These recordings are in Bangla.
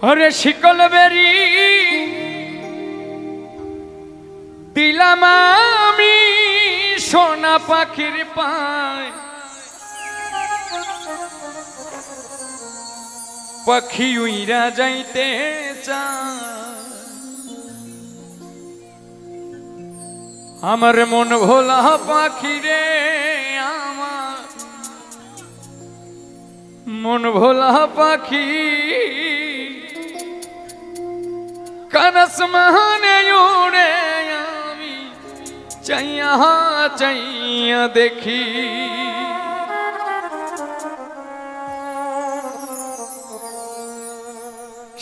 ওরে শিকল বেরি দিলাম আমি সোনা পাখির পায়, পাখি উইরা যাইতে চায়। আমার মন ভোলা পাখি রে, আমার মন ভোলা পাখি কানস মহানে উড়ে আমি চাইয়া চাইয়া দেখি।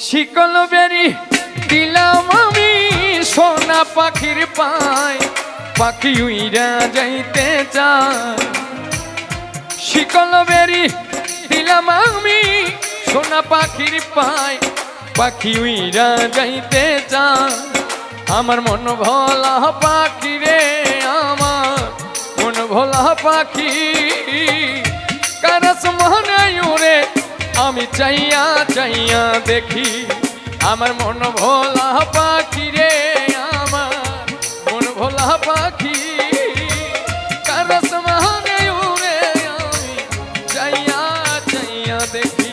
শিকল বেরি দিলাম আমি সোনা পাখির পায়, পাখি উইরা যাইতে চায়। শিকল বেরি দিলাম আমি সোনা পাখির পায়, পাখি উইরা যাইতে চায়। আমার মন ভোলা পাখি রে, আমার মন ভোলা পাখি কারস মনে উড়ে আমি চাইয়া চাইয়া দেখি। আমার মন ভোলা পাখি রে, আমার মন ভোলা পাখি কারস মনে উড়ে আমি চাইয়া চাইয়া দেখি।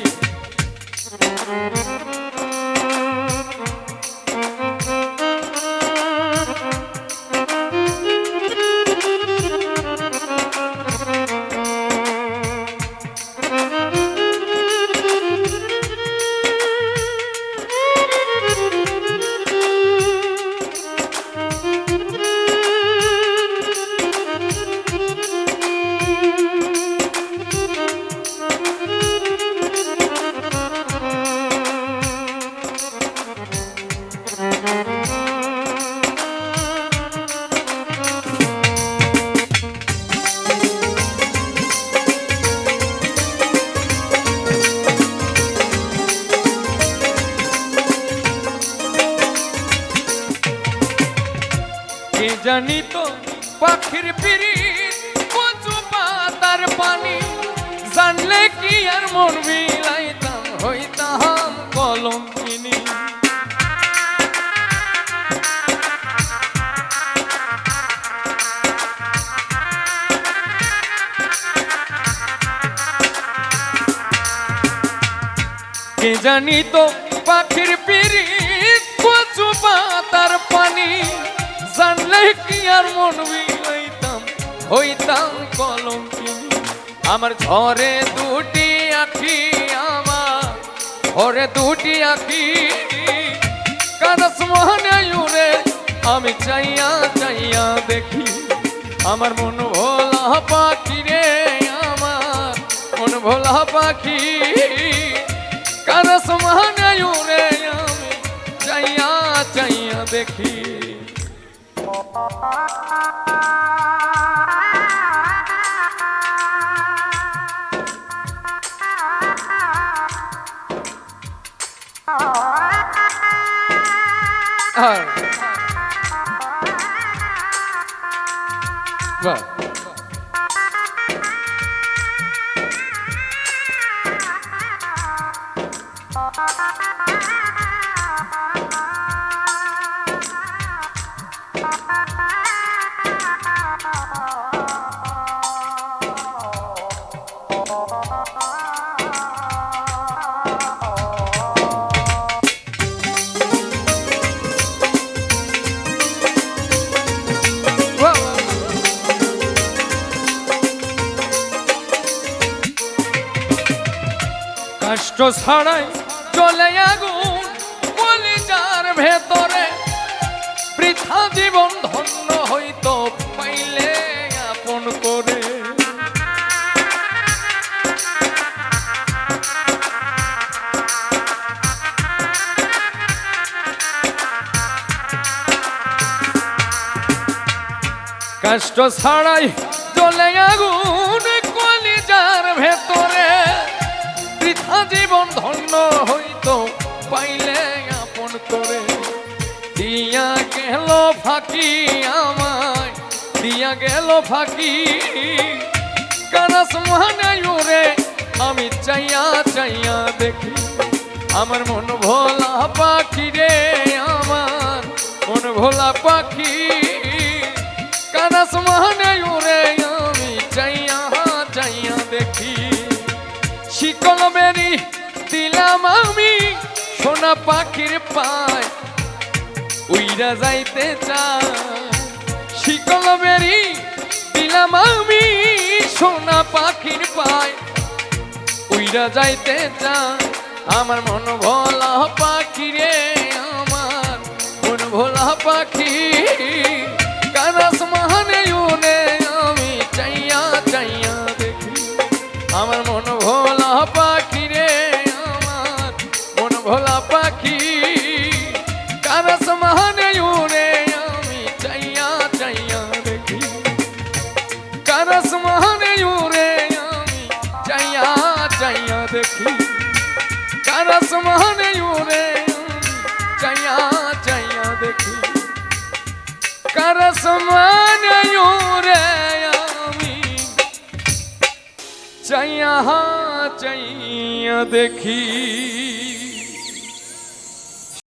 জানি তো পাখির পিরিত কচু পাতার পানি, জানলে কি আর মন বিলাইতাম হইতাম কলঙ্কিনী। কে জানি তো পাখির পিরিত কচু পাতার পানি, জানলে কি আর মন বিলাইতাম হইতাম কলঙ্কিনী। আমার ঝরে দুটি আখি, আমার ঝরে দুটি আখি কানস মনে উড়ে আমি চাইয়া চাইয়া দেখি। আমার মন ভোলা পাখি রে, আমার মন ভোলা পাখি কানস মনে উড়ে আমি চাইয়া চাইয়া দেখি। বাহ কষ্ট ছাড়াই চলে আগুন কলিজার ভেতরে, বৃথা জীবন ধন্য হইতো পাইলে আপন করে। কষ্ট ছাড়াই চলে আগুন কলিজার ভেতরে, বৃথা জীবন ধন্য হইতো পাইলে আপন করে। দিয়া গেল ফাঁকি আমায়, দিয়া গেল ফাঁকি কানস মনে উড়ে আমি চাইয়া চাইয়া দেখি। আমার মন ভোলা পাখি রে, আমার মন ভোলা পাখি, কার আসমানে উড়ে আমি চাইয়া চাইয়া দেখি। শিকল বেরি দিলাম আমি সোনা পাখির পায়, উইরা যাইতে চায়। শিকল বেরি দিলাম আমি সোনা পাখির পায়, উইরা যাইতে চায়। আমার মন ভোলা পাখি রে, আমার মন ভোলা পাখি, কার আসমানে উড়ে আমি চাইয়া চাইয়া দেখি। আমার মন ভোলা পাখি রে, আমার মন ভোলা পাখি, কার আসমানে উড়ে আমি চাইয়া চাইয়া দেখি। কার আসমানে উড়ে আমি চাইয়া চাইয়া দেখি। কার আসমানে উড়ে চাইয়া চাইয়া দেখি। কার আসমানে উড়ে আমি চাইয়া চাইয়া দেখি।